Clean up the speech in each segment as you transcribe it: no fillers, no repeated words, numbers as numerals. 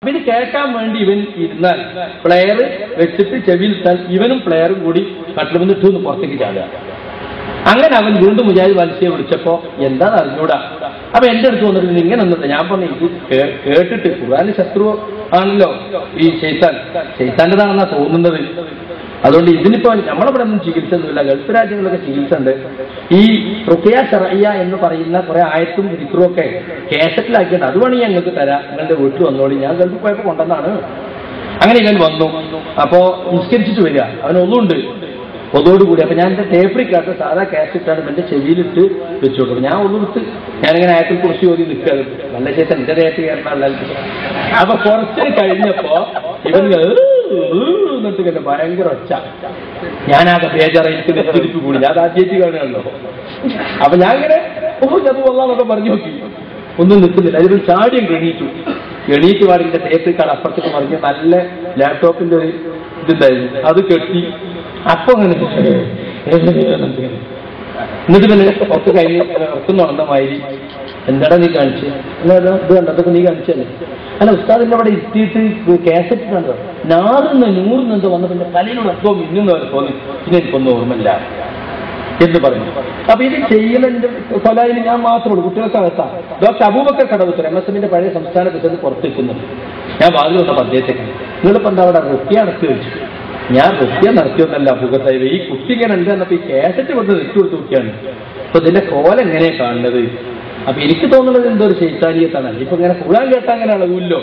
ഇത് കേൾക്കാൻ വേണ്ടി ഇവൻ ഇരുന്നാൽ പ്ലെയർ വെച്ചിട്ട് ചെവിയിൽ ഇവനും പ്ലെയറും കൂടി കട്ടിൽ ഇട്ടു പുറത്തേക്ക് ചാടുക. അങ്ങനെ അവൻ വീണ്ടും മുജാഹിദ് വലിച്ചയെ വിളിച്ചപ്പോ എന്താന്ന് അറിഞ്ഞൂടാ. അപ്പൊ എന്റെ അടുത്ത് വന്നിട്ട് ഇങ്ങനെ ഒന്നുമില്ല. ഞാൻ പറഞ്ഞു ഇത് കേട്ടിട്ട് ഖുർആനിലെ ശത്രു ആണല്ലോ ഈ ശൈത്താന്റെതാണെന്നാ തോന്നുന്നത്. അതുകൊണ്ട് ഇതിനിപ്പോ നമ്മളിവിടെ ഒന്നും ചികിത്സ ഒന്നുമില്ല. ഗൾഫ് രാജ്യങ്ങളൊക്കെ ചികിത്സ ഉണ്ട്. ഈ റുഖിയ ശർഇയ്യ എന്ന് പറയുന്ന കുറെ ആയത്തും ദിക്റും ഒക്കെ കേസറ്റിലാക്കിയിട്ട് അത് വേണമെങ്കിൽ ഞങ്ങൾക്ക് തരാം, നിങ്ങളുടെ വീട്ടിൽ വന്നോളി, ഞാൻ ഗൾഫിൽ പോയപ്പോ കൊണ്ടുവന്നാണ്. അങ്ങനെ ഇവൻ വന്നു. അപ്പോ നിസ്കരിച്ചിട്ട് വരിക, അവനൊന്നുണ്ട് ഒതോടുകൂടി. അപ്പൊ ഞാൻ എന്റെ ടേപ്പറിക്കകത്ത് സാധാ കാസറ്റാണ് എന്റെ ചെവിയിലിട്ട് വെച്ചു കൊടുക്കും. ഞാൻ ഒന്നെടുത്ത് ഞാനിങ്ങനെ ആയത്തിൽ കുറിച്ച് ഓതി നിൽക്കുകയാണ്. നല്ല ചേട്ടൻ എന്റെ ടേപ്പ് കയറണ. അപ്പൊ കുറച്ച് കഴിഞ്ഞപ്പോ ഇവൻ എന്നിട്ട് കണ്ടു ഭയങ്കര ഒച്ച. ഞാനാകെ ബേജാറായിട്ട് നെറ്റിരിപ്പ് കൂടി. ഞാൻ ആദ്യമായിട്ട് കാണുകയാണല്ലോ. അപ്പൊ ഞാൻ ഇങ്ങനെ അത് കൊള്ളാന്നൊക്കെ പറഞ്ഞു നോക്കി, ഒന്നും നിൽക്കുന്നില്ല. അതിൽ ചാടിയും എണീറ്റ് പാടിന്റെ ടേപ്പ് കാർഡ് അപ്പുറത്തേക്ക് മറിഞ്ഞ് നല്ല ലാപ്ടോപ്പിന്റെ ഒരു ഇതുണ്ടായിരുന്നു, അത് കെട്ടി. അപ്പൊ അങ്ങനെ എന്നിട്ട് പിന്നെ പുറത്ത് കഴിഞ്ഞ് പുറത്തുനിന്ന് വന്ന മാതിരി എന്താടാ നീ കാണിച്ച് ഇത് കണ്ടതൊക്കെ നീ കാണിച്ചല്ലേ? അല്ല ഉസ്താദിന്റെ അവിടെ ഇരുത്തിയിട്ട് കാസറ്റ് കണ്ടോ നൂറിന് എന്തോ വന്ന പിന്നെ തലയിലുള്ള എന്തോ മിന്നുന്ന പോലെ തോന്നി. പിന്നെ എനിക്കൊന്നും ഓർമ്മയില്ല എന്ന് പറഞ്ഞു. അപ്പൊ ഇത് ചെയ്യുന്നതിന്റെ കൊലായിൽ ഞാൻ മാത്രമുള്ളൂ, കുട്ടികൾക്കകത്താ. ഡോക്ടർ അബൂബക്കർ കടവത്തൂർ MSMന്റെ പഴയ സംസ്ഥാന പ്രസിഡന്റ് പുറത്തെത്തുന്നുണ്ട്. ഞാൻ വാതിൽ വന്നപ്പോൾ അദ്ദേഹത്തേക്ക് നിങ്ങളിപ്പോ എന്താ അവിടെ റുഖിയ നടത്തി വെച്ചു. ഞാൻ റുഖിയ നടത്തിയൊന്നല്ല അബൂബക്കർ, ഈ കുട്ടി ഇങ്ങനെ ഉണ്ട് എന്നപ്പോ ഈ കാസറ്റ് കൊണ്ട് ഇട്ടു കൊടുത്ത് നോക്കിയാണ്. അപ്പൊ ഇതിന്റെ കോല എങ്ങനെയാ കാണുന്നത്? അപ്പൊ എനിക്ക് തോന്നുന്നത് എന്തോ ഒരു ശൈത്താനിയത്താണ്. ഇപ്പൊ ഇങ്ങനെ ഖുർആൻ കേട്ടാ അങ്ങനെ അളവില്ലോ.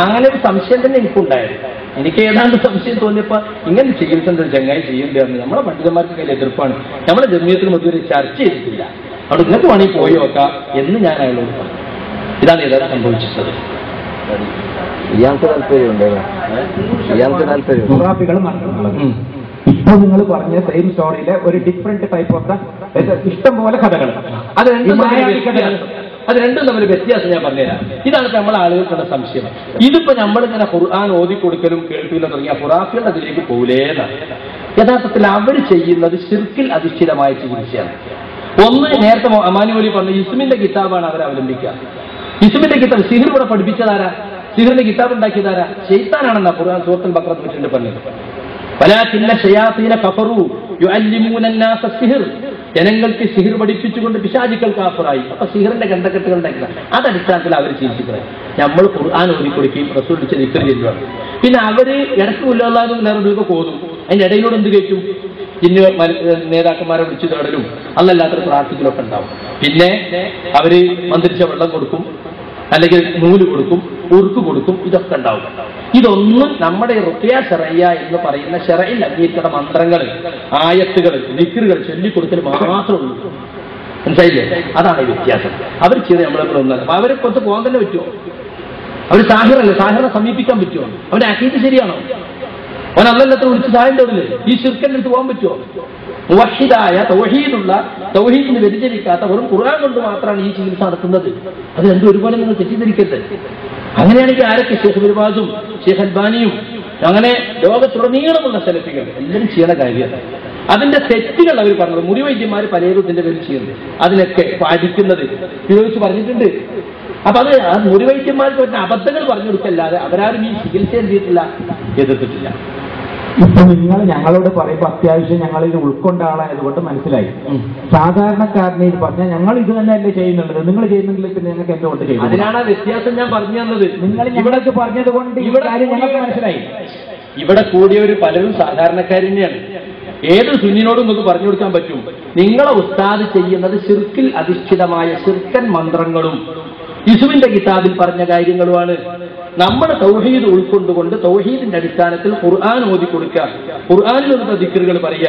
അങ്ങനെ ഒരു സംശയം തന്നെ എനിക്കുണ്ടായത്. എനിക്ക് ഏതാണ്ട് സംശയം തോന്നിയപ്പോ ഇങ്ങനെ ചികിത്സ ഒരു ചങ്ങായി ചെയ്യേണ്ടതാണ്. നമ്മുടെ പണ്ഡിതന്മാർക്ക് കയ്യിൽ എതിർപ്പാണ്. നമ്മുടെ ജമിയത്തിന് മൊത്തം ഒരു ചർച്ച ചെയ്തിട്ടില്ല. അവിടെ നിങ്ങൾക്ക് വേണമെങ്കിൽ പോയി നോക്കാം എന്ന് ഞാൻ അയാളോട് പറഞ്ഞു. ഇതാണ് യഥാർത്ഥം സംഭവിച്ചിട്ടുള്ളത്. ഇയാൾക്ക് താല്പര്യമുണ്ടോ? ഇയാൾക്ക് താല്പര്യം ഇപ്പൊ നിങ്ങൾ പറഞ്ഞ സെയിം സ്റ്റോറിയിലെ ഒരു ഡിഫറെന്റ് ടൈപ്പ് ഓഫ് ഇഷ്ടം പോലെ കഥകൾ. അത് രണ്ടും തമ്മിൽ വ്യത്യാസം ഞാൻ പറഞ്ഞുതരാം. ഇതാണ് ഇപ്പൊ നമ്മളെ ആളുകൾക്കുള്ള സംശയം. ഇതിപ്പോ നമ്മളിങ്ങനെ ഖുർആൻ ഓതിക്കൊടുക്കലും കേൾപ്പിക്കലും തുടങ്ങിയ ഖുറാഫികളുടെ അതിലേക്ക് പോലേന്നാണ്. യഥാർത്ഥത്തിൽ അവർ ചെയ്യുന്നത് ശിർക്കിൽ അധിഷ്ഠിതമായ ചികിത്സയാണ്. ഒന്ന് നേരത്തെ അമാനുവലി പറഞ്ഞ ഇസ്മിന്റെ കിതാബാണ് അവർ അവലംബിക്കുക. ഇസ്മിന്റെ കിതാബ് സിഹിർ കൂടെ പഠിപ്പിച്ചതാരാ? സിഹിറിന്റെ കിതാബ് ഉണ്ടാക്കിയതാരാ? ശൈത്താനാണെന്നാ ഖുർആൻ സൂറത്തുൽ ബഖറ വെച്ചിട്ട് പറഞ്ഞത്. വലാകിന്ന ശയാതീന കഫറു യുഅല്ലിമൂന അന്നാസ സിഹിർ. ജനങ്ങൾക്ക് സിഹിർ പഠിപ്പിച്ചുകൊണ്ട് പിശാചുക്കൾ കാഫറായി. അപ്പൊ സിഹിറിന്റെ ഗന്ധക്കെട്ടുകൾ ഉണ്ടാക്കില്ല. അതടിസ്ഥാനത്തിൽ അവർ ചിന്തിക്കുന്നത് നമ്മൾ ഖുർആൻ ഓതിക്കൊടുക്കുകയും റസൂൽ ദിക്ർ ചെയ്യുകയാണ്. പിന്നെ അവര് ഇടയ്ക്ക് ഉല്ലാദും നേരൊക്കെ കോതും. അതിന്റെ ഇടയിലൂടെ എന്ത് കഴിക്കും? ഇന്ന് നേതാക്കന്മാരെ വിളിച്ചു തേടലും അന്നല്ലാത്ത പ്രാർത്ഥിക്കലൊക്കെ ഉണ്ടാവും. പിന്നെ അവര് മന്ത്രിച്ച വെള്ളം കൊടുക്കും, അല്ലെങ്കിൽ നൂല് കൊടുക്കും, ഉറുക്ക് കൊടുക്കും, ഇതൊക്കെ ഉണ്ടാവും. ഇതൊന്നും നമ്മുടെ റുഖിയ ശർഇയ്യ എന്ന് പറയുന്ന ശർഇൽ അംഗീകരിക്കുന്ന മന്ത്രങ്ങൾ, ആയത്തുകൾ, ദിക്റുകൾ ചൊല്ലിക്കൊടുക്കൽ മാത്രമേ ഉള്ളൂ. മനസ്സിലായില്ലേ? അതാണ് ഈ വ്യത്യാസം. അവർ ചെയ്ത് നമ്മളെ ഒന്നല്ല. അപ്പൊ അവരെ കുറച്ച് പോകാൻ തന്നെ പറ്റുമോ? അവർ സാഹിറല്ലേ? സാഹിറിനെ സമീപിക്കാൻ പറ്റുമോ? അവന്റെ അഖീദ് ശരിയാണോ? അവൻ അല്ലല്ലത്തെ വിളിച്ച് സഹായം തേടില്ലേ? ഈ ശിർക്കിന്റെ അടുത്ത് പോകാൻ പറ്റുമോ? മുവഹിദായ തൗഹീദുള്ള, തൗഹീദിന് വ്യതിചലിക്കാത്ത വെറും ഖുർആൻ കൊണ്ട് മാത്രമാണ് ഈ ചികിത്സ നടത്തുന്നത്. അത് രണ്ടും ഒരുപോലെ നിങ്ങൾ തെറ്റിദ്ധരിക്കരുത്. അങ്ങനെയാണെങ്കിൽ ആരൊക്കെ ഷെയ്ഖ് ഇബ്നു ബാസും ഷെയ്ഖ് അൽബാനിയും അങ്ങനെ ലോകത്തുടനീളമുള്ള സലഫികൾ എല്ലാവരും ചെയ്യണ കാര്യമാണ്. അതിന്റെ തെറ്റുകൾ അവർ പറഞ്ഞത് മുറിവൈദ്യന്മാർ പലരും ഇതിന്റെ പേരിൽ ചെയ്യുന്നത്, അതിനൊക്കെ പഠിക്കുന്നത് ഉപയോഗിച്ച് പറഞ്ഞിട്ടുണ്ട്. അപ്പൊ അത് മുറിവൈദ്യന്മാർക്ക് പറ്റുന്ന അബദ്ധങ്ങൾ പറഞ്ഞു കൊടുക്കല്ലാതെ അവരാരും ഈ ചികിത്സ എന്ത് ചെയ്തിട്ടില്ല, എതിർത്തിട്ടില്ല. ഇപ്പൊ നിങ്ങൾ ഞങ്ങളോട് പറയുമ്പോൾ അത്യാവശ്യം ഞങ്ങൾ ഇത് ഉൾക്കൊണ്ട ആളായതുകൊണ്ട് മനസ്സിലായി. സാധാരണക്കാരനെ ഇത് പറഞ്ഞാൽ ഞങ്ങൾ ഇത് തന്നെയല്ലേ ചെയ്യുന്നുള്ളത്, നിങ്ങൾ ചെയ്യുന്നെങ്കിൽ പിന്നെ ഞങ്ങൾക്ക് എന്തുകൊണ്ട് ചെയ്യും? അതിനാണ് വ്യത്യാസം ഞാൻ പറഞ്ഞു തന്നത്. നിങ്ങൾ ഇവിടെ പറഞ്ഞത് കൊണ്ട് ഈ കാര്യം ഞങ്ങൾക്ക് മനസ്സിലായി. ഇവിടെ കൂടിയവർ പലരും സാധാരണക്കാർ തന്നെയാണ്. ഏത് സുന്നിനോടും നിങ്ങൾക്ക് പറഞ്ഞു കൊടുക്കാൻ പറ്റും. നിങ്ങളെ ഉസ്താദ് ചെയ്യുന്നത് ശിർക്കിൽ അധിഷ്ഠിതമായ ശിർക്കൻ മന്ത്രങ്ങളും ഇസ്മിന്റെ കിതാബിൽ പറഞ്ഞ കാര്യങ്ങളുമാണ്. നമ്മുടെ തൗഹീദ് ഉൾക്കൊണ്ടുകൊണ്ട് തൗഹീദിന്റെ അടിസ്ഥാനത്തിൽ ഖുർആൻ ഓതി കൊടുക്കുക, ഖുർആനിലുള്ള ദിക്റുകൾ പറയുക,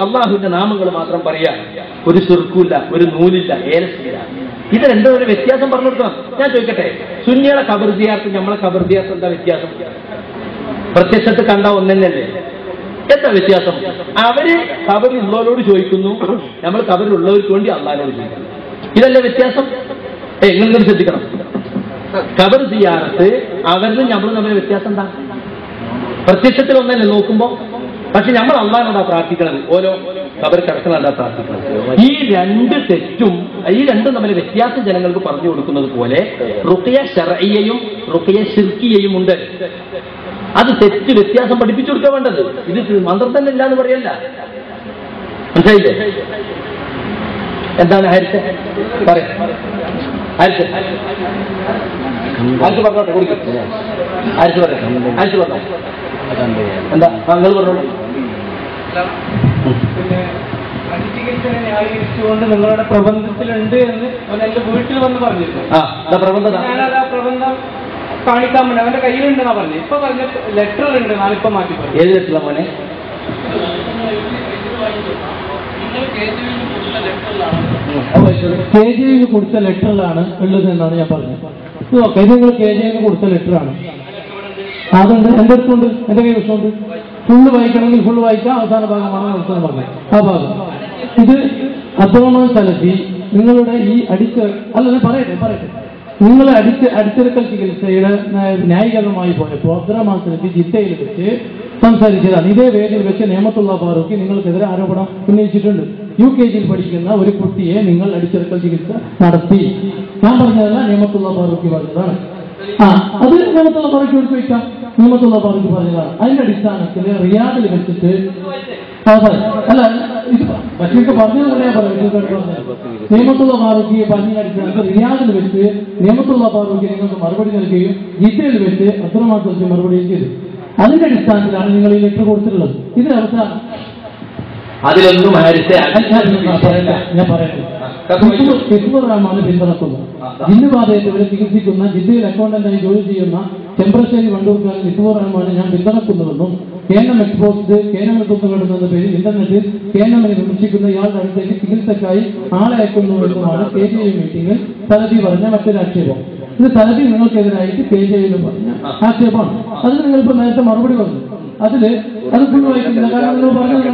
അള്ളാഹുവിന്റെ നാമങ്ങൾ മാത്രം പറയുക. ഒരു ശിർക്കുമില്ല, ഒരു നൂലില്ല, ഏലസില്ല. ഇത് രണ്ടും ഒരു വ്യത്യാസം പറഞ്ഞു കൊടുക്കണം. ഞാൻ ചോദിക്കട്ടെ, സുന്നിയുടെ ഖബർ സിയാറത്തും നമ്മളെ ഖബർ സിയാറത്തും എന്താ വ്യത്യാസം? പ്രത്യക്ഷത്തിൽ കണ്ട ഒന്നല്ലേ? എന്താ വ്യത്യാസം? അവര് ഖബറിലുള്ളവരോട് ചോദിക്കുന്നു, നമ്മൾ ഖബറിലുള്ളവർക്ക് വേണ്ടി അള്ളാഹിനോട് ചോദിക്കുന്നു. ഇതല്ലേ വ്യത്യാസം? നിങ്ങൾ ശ്രദ്ധിക്കണം. ഖബർ സിയാറത്ത് അവരിലും നമ്മളും തമ്മിൽ വ്യത്യാസം എന്താ? പ്രത്യക്ഷത്തിൽ ഒന്നല്ലേ നോക്കുമ്പോ. പക്ഷെ നമ്മൾ അള്ളാഹിനോടാ പ്രാർത്ഥിക്കണത്. ഓരോ അവർ കിടക്കണല്ല പ്രാർത്ഥിക്കണം. ഈ രണ്ട് തെറ്റും ഈ രണ്ടും തമ്മിൽ വ്യത്യാസം ജനങ്ങൾക്ക് പറഞ്ഞു കൊടുക്കുന്നത് പോലെ റുഖിയ ശർഇയ്യയും റുഖിയ ശിർക്കിയയും ഉണ്ട്. അത് തെറ്റ് വ്യത്യാസം പഠിപ്പിച്ചു കൊടുക്കാൻ വേണ്ടത്. ഇത് മന്ത്രം തന്നെ ഇല്ല എന്ന് പറയല്ല. മനസ്സിലായില്ലേ? എന്താണ് ഹാരിസ് പറയാ? ഹാരിസ് പറഞ്ഞോട്ടെ, കുടിക്കും. ഹാരിസ് പറയാം. ഹാരിസ് പറഞ്ഞോ. എന്താ നിങ്ങൾ പറഞ്ഞോളൂ. ന്യായീകരിച്ചുകൊണ്ട് നിങ്ങളുടെ പ്രബന്ധത്തിലുണ്ട് എന്ന് അവൻ എന്റെ വീട്ടിൽ വന്ന് പറഞ്ഞിരുന്നു. ഞാനത് ആ പ്രബന്ധം കാണിക്കാൻ വേണ്ടി അവന്റെ കയ്യിലുണ്ടെന്നാ പറഞ്ഞു. ഇപ്പൊ പറഞ്ഞ ലെറ്റർ ഉണ്ട്, നാലിപ്പോ മാറ്റി പറഞ്ഞു. ഏത് ലെറ്ററിലാ മോനെ? KJയിൽ കൊടുത്ത ലെറ്ററിലാണ് ഉള്ളത് എന്നാണ് ഞാൻ പറഞ്ഞത്. ഓക്കെ, ഇത് നിങ്ങൾ KJയിൽ കൊടുത്ത ലെറ്ററാണ്. അതുണ്ട്, എന്റെ അടുത്തുണ്ട്, എന്റെ കൈ വശമുണ്ട്. ഫുള്ള് വായിക്കണമെങ്കിൽ ഫുള്ള് വായിക്കാം. അവസാന ഭാഗമാണ് അവസാനം പറഞ്ഞത്. ആ ഭാഗം ഇത് അബ്ദുറഹ്മാൻ സലഫി നിങ്ങളുടെ ഈ പറയട്ടെ നിങ്ങളെ അടിച്ചെടുക്കൽ ചികിത്സയുടെ ന്യായീകരണമായി പോയപ്പോൾ അബ്ദുറഹ്മാൻ സലഫി ജിദ്ദയിൽ വെച്ച് സംസാരിച്ചതാണ്. ഇതേ വേദിയിൽ വെച്ച് നിയമത്തുള്ള ഫാറൂഖി നിങ്ങൾക്കെതിരെ ആരോപണം ഉന്നയിച്ചിട്ടുണ്ട്. UKG പഠിക്കുന്ന ഒരു കുട്ടിയെ നിങ്ങൾ അടിച്ചെടുക്കൽ ചികിത്സ നടത്തി. ഞാൻ പറഞ്ഞതല്ല, നിയമത്തുള്ള ഫാറൂഖി പറഞ്ഞതാണ്. അത് നിയമത്തുള്ള ഫാറൂഖി എടുത്ത് വയ്ക്കാം. നിയമത്തുള്ള ഫാറൂഖി പറഞ്ഞതാണ്. അതിന്റെ അടിസ്ഥാനത്തിൽ റിയാദിൽ വെച്ചിട്ട് അല്ല, ഇത് ബഷീർക്ക് പറഞ്ഞതുകൊണ്ടേ നിയമത്തുള്ള ഫാറൂഖിയെ പറഞ്ഞ അടിസ്ഥാനത്തിൽ റിയാദിൽ വെച്ച് നിയമത്തുള്ള ഫാറൂഖി നിങ്ങൾക്ക് മറുപടി നൽകുകയും ജിദ്ദയിൽ വെച്ച് അബ്ദുറഹ്മാൻ സലഫി മറുപടിയും ചെയ്തു. അതിന്റെ അടിസ്ഥാനത്തിലാണ് നിങ്ങൾ ഈ ലെറ്റർ കൊടുത്തിട്ടുള്ളത്. ഇതിന് അവസാനം അതിലൊന്നും ഞാൻ പറയട്ടെ, ഹിഫ്ളുർ റഹ്മാനെ പിന്തുണക്കുന്നു. ജിന്നുബാധയെ ചികിത്സിക്കുന്ന ജിദ്ദയിൽ അക്കൗണ്ടന്റായി ജോലി ചെയ്യുന്ന ചെമ്പ്രശ്ശേരി വണ്ടൂർക്കാരൻ ഹിഫ്ളുർ റഹ്മാനെ ഞാൻ പിന്തുണക്കുന്നുവെന്നും കേനം എക്സ്പോസ്റ്റ് കേനമെന്ന പേരിൽ ഇന്റർനെറ്റിൽ കേനമിനെ വിമർശിക്കുന്ന ഇയാളുടെ അടുത്തേക്ക് ചികിത്സക്കായി ആളെ അയക്കുന്നുവെന്നുമാണ് KJU മീറ്റിംഗിൽ സലഫി പറഞ്ഞ മറ്റൊരു ആക്ഷേപം. ഇത് സലഫി നിങ്ങൾക്കെതിരായിട്ട് KJU പറഞ്ഞ ആക്ഷേപമാണ്. അതിന് നിങ്ങളിപ്പോ നേരത്തെ മറുപടി പറഞ്ഞു. അത് ഫുൾ വായിക്കുന്നില്ല. കാരണം നിങ്ങൾ പറഞ്ഞത്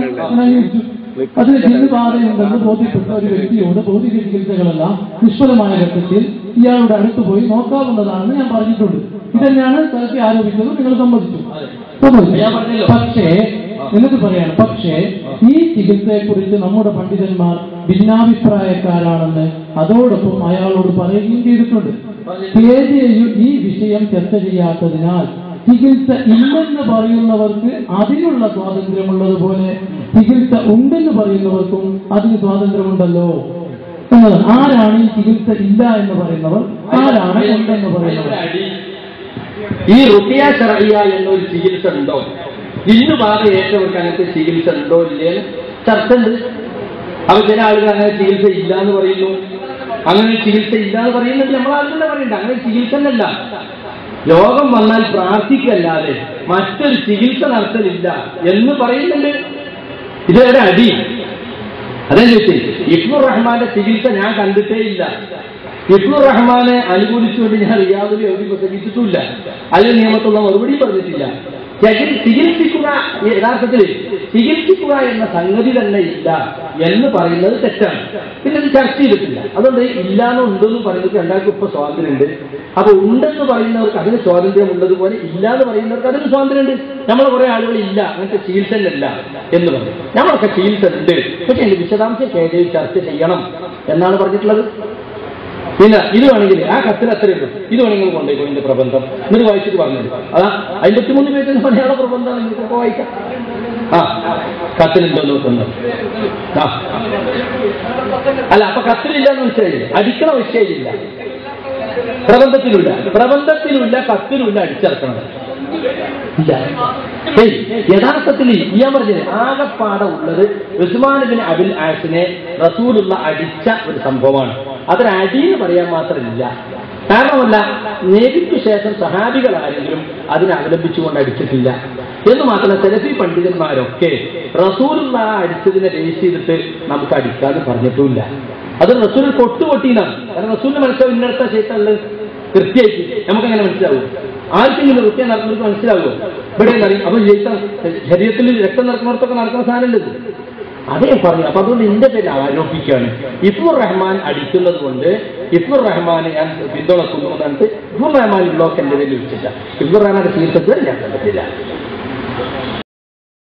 അതിന് ജിന്നുബാധയുണ്ടെന്ന് ബോധ്യപ്പെട്ട ഒരു വ്യക്തിയോട് ഭൗതിക ചികിത്സകളെല്ലാം നിഷ്ഫലമായ ഘട്ടത്തിൽ ഇയാളുടെ അടുത്ത് പോയി നോക്കാവുന്നതാണെന്ന് ഞാൻ പറഞ്ഞിട്ടുണ്ട്. ഇതന്നെയാണ് സലഫി ആരോപിച്ചത്. നിങ്ങൾ സമ്മതിച്ചു. പക്ഷേ എന്നിട്ട് പറയാണ്, പക്ഷേ ഈ ചികിത്സയെക്കുറിച്ച് നമ്മുടെ പണ്ഡിതന്മാർ ഭിന്നാഭിപ്രായക്കാരാണെന്ന് അതോടൊപ്പം അയാളോട് പറയുകയും ചെയ്തിട്ടുണ്ട്. KJU ഈ വിഷയം ചർച്ച ചെയ്യാത്തതിനാൽ ചികിത്സ ഇല്ലെന്ന് പറയുന്നവർക്ക് അതിനുള്ള സ്വാതന്ത്ര്യമുള്ളതുപോലെ ചികിത്സ ഉണ്ടെന്ന് പറയുന്നവർക്കും അതിന് സ്വാതന്ത്ര്യമുണ്ടല്ലോ എന്നതാണ്. ആരാണ് ഈ ചികിത്സ ഇല്ല എന്ന് പറയുന്നവർ, ആരാണ് ഉണ്ടെന്ന് പറയുന്നവർ? ഈ റുഖിയ ശർഇയ്യ എന്നൊരു ചികിത്സ ഉണ്ടോ, ഇന്ന് ബാധ ഏറ്റവർക്ക് അങ്ങനത്തെ ചികിത്സ ഉണ്ടോ ഇല്ലേ ചർച്ച ഉണ്ട്. അപ്പൊ ചില ആളുകൾ അങ്ങനെ ചികിത്സ ഇല്ല എന്ന് പറയുന്നു. അങ്ങനെ ചികിത്സ ഇല്ല എന്ന് പറയുന്നത് നമ്മൾ ആളുകളെ പറയണ്ട. അങ്ങനെ ചികിത്സ എന്നല്ല, രോഗം വന്നാൽ പ്രാർത്ഥിക്കല്ലാതെ മറ്റൊരു ചികിത്സ നടത്തലില്ല എന്ന് പറയുന്നുണ്ട്. ഇതൊരു അടി. അതേ ചോദിച്ചു, ഹിഫ്ളുർ റഹ്മാന്റെ ചികിത്സ ഞാൻ കണ്ടിട്ടേ ഇല്ല. ഹിഫ്ളുർ റഹ്മാനെ അനുകൂലിച്ചുകൊണ്ട് ഞാൻ റിയാദിൽ എവിടെ പ്രസംഗിച്ചിട്ടില്ല. അതിൽ നിയമത്തുള്ള മറുപടി പറഞ്ഞിട്ടില്ല. ചികിത്സിക്കുക, യഥാർത്ഥത്തിൽ ചികിത്സിക്കുക എന്ന സംഗതി തന്നെ ഇല്ല എന്ന് പറയുന്നത് തെറ്റാണ്. പിന്നെ ഇത് ചർച്ച ചെയ്തിട്ടില്ല. അതുകൊണ്ട് ഇല്ലാന്നോ ഉണ്ടെന്ന് പറയുന്നത് രണ്ടാൾക്കും ഇപ്പൊ സ്വാതന്ത്ര്യമുണ്ട്. അപ്പൊ ഉണ്ടെന്ന് പറയുന്നവർക്ക് അതിന് സ്വാതന്ത്ര്യം ഉള്ളതുപോലെ ഇല്ലാന്ന് പറയുന്നവർക്ക് അതിന് സ്വാതന്ത്ര്യമുണ്ട്. നമ്മളെ കുറെ ആളുകൾ ഇല്ല, അങ്ങനത്തെ ചികിത്സ ഇല്ല എന്ന് പറയും. നമ്മളൊക്കെ ചികിത്സ ഉണ്ട്, പക്ഷെ അതിന്റെ വിശദാംശം KJU ചർച്ച ചെയ്യണം എന്നാണ് പറഞ്ഞിട്ടുള്ളത്. പിന്നെ ഇത് വേണമെങ്കിൽ ആ കത്തിൽ അത്രയുള്ളൂ. ഇത് വേണമെങ്കിൽ കൊണ്ടുപോയി ഇതിന്റെ പ്രബന്ധം എന്നിട്ട് വായിച്ചിട്ട് പറഞ്ഞത്. അതാ 53 പേജ് മലയാള പ്രബന്ധമാണ്. നിങ്ങൾക്കൊക്കെ വായിക്കാം. കത്തിലുണ്ടോ നോക്കുന്നത്. അല്ല, അപ്പൊ കത്തിലില്ലെന്ന് മനസ്സിലായില്ല. അടിക്കണ വിഷയമില്ല. പ്രബന്ധത്തിലുമില്ല കത്തിലുമില്ല അടിച്ചിറക്കണം. യഥാർത്ഥത്തിൽ ഞാൻ പറഞ്ഞത് ആകെപ്പാടെ ഉള്ളത് ഉസ്മാൻ ബിൻ അബിൽ ആസിനെ റസൂലുള്ള അടിച്ച ഒരു സംഭവമാണ്. അതൊരു അടിയെന്ന് പറയാൻ മാത്രമില്ല. കാരണമല്ല, നേരിക്ക് ശേഷം സഹാബികൾ ആരെങ്കിലും അതിനെ അവലംബിച്ചുകൊണ്ട് അടിച്ചിട്ടില്ല എന്ന് മാത്രമല്ല, സലഫി പണ്ഡിതന്മാരൊക്കെ റസൂലുള്ള അടിച്ചതിനെ ബേസ് ചെയ്തിട്ട് നമുക്ക് അടിക്കാതെ പറഞ്ഞിട്ടുമില്ല. അത് റസൂൽ കൊട്ടുകൊട്ടിന്നാണ്. കാരണം റസൂലിന് മനസ്സിലാവും ഇന്നടത്ത ശേഷമുള്ളത് കൃത്യമായിട്ട് നമുക്കങ്ങനെ മനസ്സിലാവും. ആർക്കെങ്കിലും റുഖ്യ നടക്കുന്നവർക്ക് മനസ്സിലാവുമോ? ഇവിടെ അറിയും. അപ്പൊ ശരീരത്തിൽ രക്തം നടക്കുന്നിടത്തൊക്കെ നടക്കുന്ന സാധനമുണ്ട്. അതേ പറഞ്ഞു. അപ്പൊ അതുകൊണ്ട് എന്റെ പേര് ആരോപിക്കുകയാണ്. ഹിഫ്ളുർ റഹ്മാൻ അടിക്കുന്നത് കൊണ്ട് ഹിഫ്ളുർ റഹ്മാനെ ഞാൻ പിന്തുണക്കുന്നു എന്നിട്ട് ഹിഫ്ളുർ റഹ്മാൻ ബ്ലോക്ക് എന്റെ പേരിൽ വെച്ചില്ല. ഹിഫ്ളുർ റഹ്മാന്റെ ചികിത്സ ഞാൻ കണ്ടിട്ടില്ല.